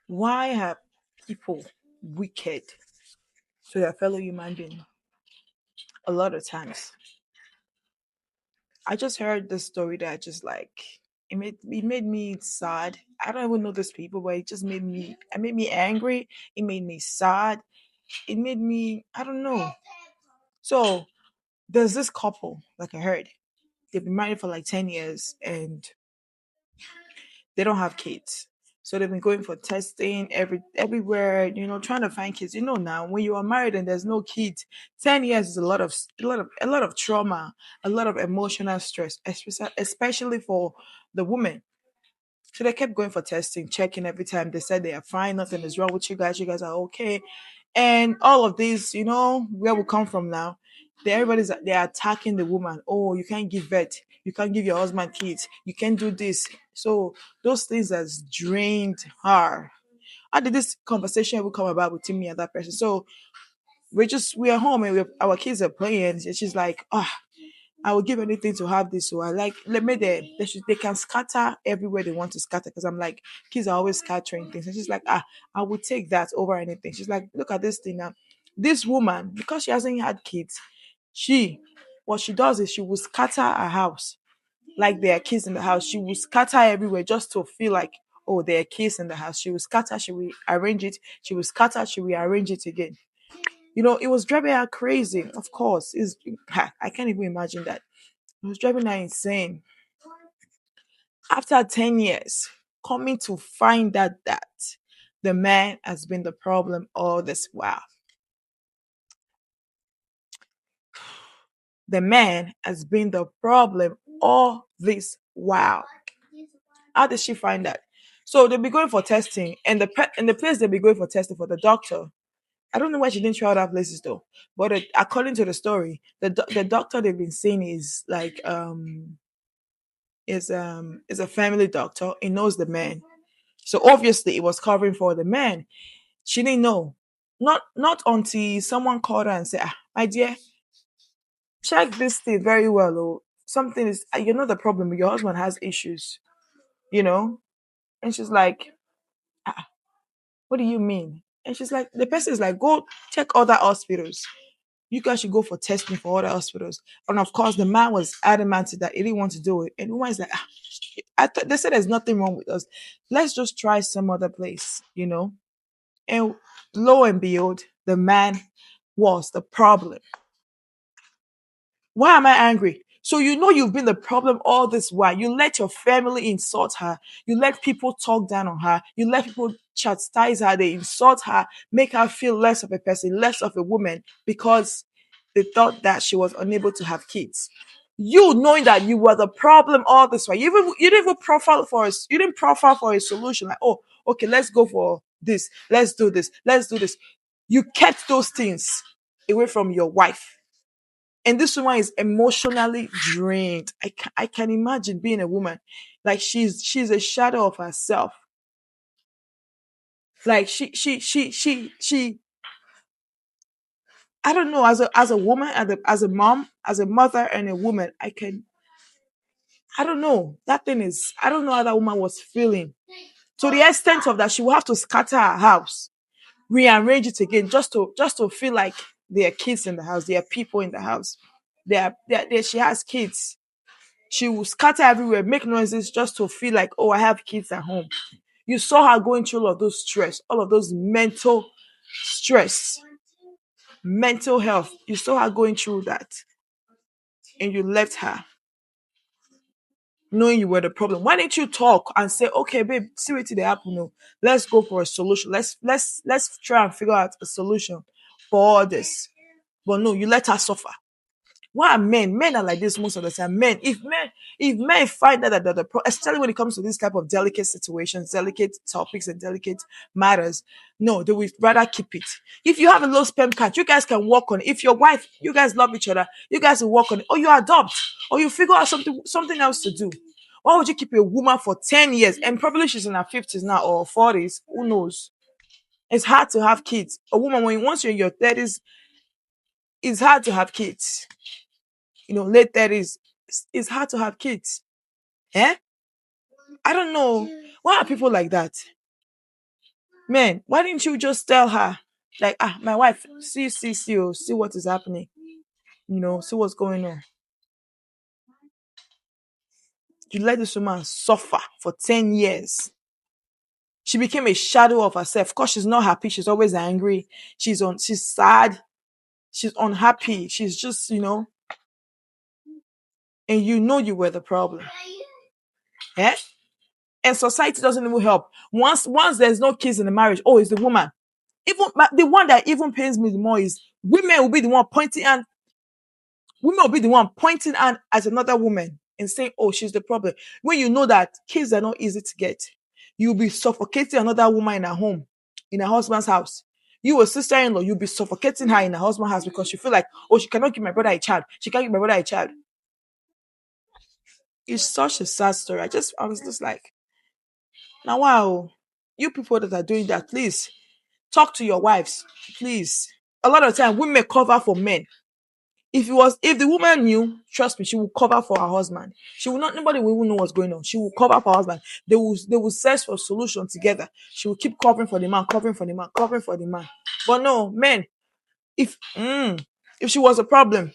Why are people wicked to their fellow human being? A lot of times, I just heard this story that just like it made me sad. I don't even know these people, but it made me angry. It made me sad. It made me, I don't know. So there's this couple, like I heard, they've been married for like 10 years and they don't have kids. So they've been going for testing everywhere, trying to find kids. Now when you are married and there's no kids, 10 years is a lot of trauma, a lot of emotional stress, especially for the woman. So they kept going for testing, checking every time. They said they are fine, nothing is wrong with you guys. You guys are okay. And all of this, where we come from now. They're attacking the woman. Oh, you can't give birth. You can't give your husband kids. You can't do this. So those things has drained her. How did this conversation ever come about between me and that person? So we're home and our kids are playing. And she's like, I would give anything to have this. So I like let me they can scatter everywhere they want to scatter because I'm like kids are always scattering things. And she's like, I would take that over anything. She's like, look at this thing now. This woman, because she hasn't had kids, she what she does is she will scatter her house like there are kids in the house. She will scatter everywhere just to feel like, oh, there are kids in the house. She will scatter, she will arrange it, she will scatter, she will arrange it again. It was driving her crazy. Of course, I can't even imagine that. It was driving her insane. After 10 years, coming to find out that the man has been the problem all this while. The man has been the problem all this while. How did she find that? So they'll be going for testing, and the place they'll be going for testing for the doctor. I don't know why she didn't try other places though. But according to the story, the doctor they've been seeing is like is a family doctor. He knows the man. So obviously it was covering for the man. She didn't know. Not until someone called her and said, my dear, check this thing very well. Oh, something is you're not the problem. Your husband has issues, you know? And she's like, what do you mean? And she's like, the person is like, go check other hospitals. You guys should go for testing for other hospitals. And of course, the man was adamant that he didn't want to do it. And the woman's like, they said there's nothing wrong with us. Let's just try some other place. And lo and behold, the man was the problem. Why am I angry? So you've been the problem all this while. You let your family insult her. You let people talk down on her. You let people chastise her. They insult her, make her feel less of a person, less of a woman because they thought that she was unable to have kids. You knowing that you were the problem all this while. You didn't even profile for us. You didn't profile for a solution. Like, oh, okay, let's go for this. Let's do this. Let's do this. You kept those things away from your wife, and this woman is emotionally drained. I can imagine being a woman like she's a shadow of herself. Like she I don't know, as a woman, as a mom, as a mother and a woman, I don't know. That thing is, I don't know how that woman was feeling. To the extent of that she will have to scatter her house, rearrange it again just to feel like there are kids in the house, there are people in the house. She has kids. She will scatter everywhere, make noises just to feel like, oh, I have kids at home. You saw her going through all of those stress, all of those mental stress, mental health. You saw her going through that, and you left her knowing you were the problem. Why didn't you talk and say, okay, babe, see what they happen? No, let's go for a solution. Let's try and figure out a solution for all this. But no, you let her suffer. Why are men are like this most of the time? If men find that especially when it comes to this type of delicate situations, delicate topics, and delicate matters, no, they would rather keep it. If you have a low sperm count, you guys can work on it. If your wife, you guys love each other, you guys will work on it, or you adopt, or you figure out something else to do. Why would you keep a woman for 10 years and probably she's in her 50s now or 40s? Who knows? It's hard to have kids. A woman, once you're in your 30s, it's hard to have kids. Late 30s, it's hard to have kids. Eh? I don't know. Why are people like that? Man, why didn't you just tell her, like, my wife, see what is happening, see what's going on. You let this woman suffer for 10 years. She became a shadow of herself. Of course, she's not happy. She's always angry. She's sad. She's unhappy. She's just, and you were the problem. Eh? And society doesn't even help. Once there's no kids in the marriage, oh, it's the woman. Even the one that even pains me the more is women will be the one pointing and at another woman and saying, oh, she's the problem. When you know that kids are not easy to get, you'll be suffocating another woman in her home, in her husband's house. You, a sister-in-law, you'll be suffocating her in her husband's house because you feel like, oh, she cannot give my brother a child. She can't give my brother a child. It's such a sad story. I was just like, now, wow, you people that are doing that, please talk to your wives, please. A lot of time, women cover for men. If the woman knew, trust me, she will cover for her husband. She will not. Nobody will even know what's going on. She will cover for her husband. They will search for a solution together. She will keep covering for the man, covering for the man, covering for the man. But no, men. If if she was a problem,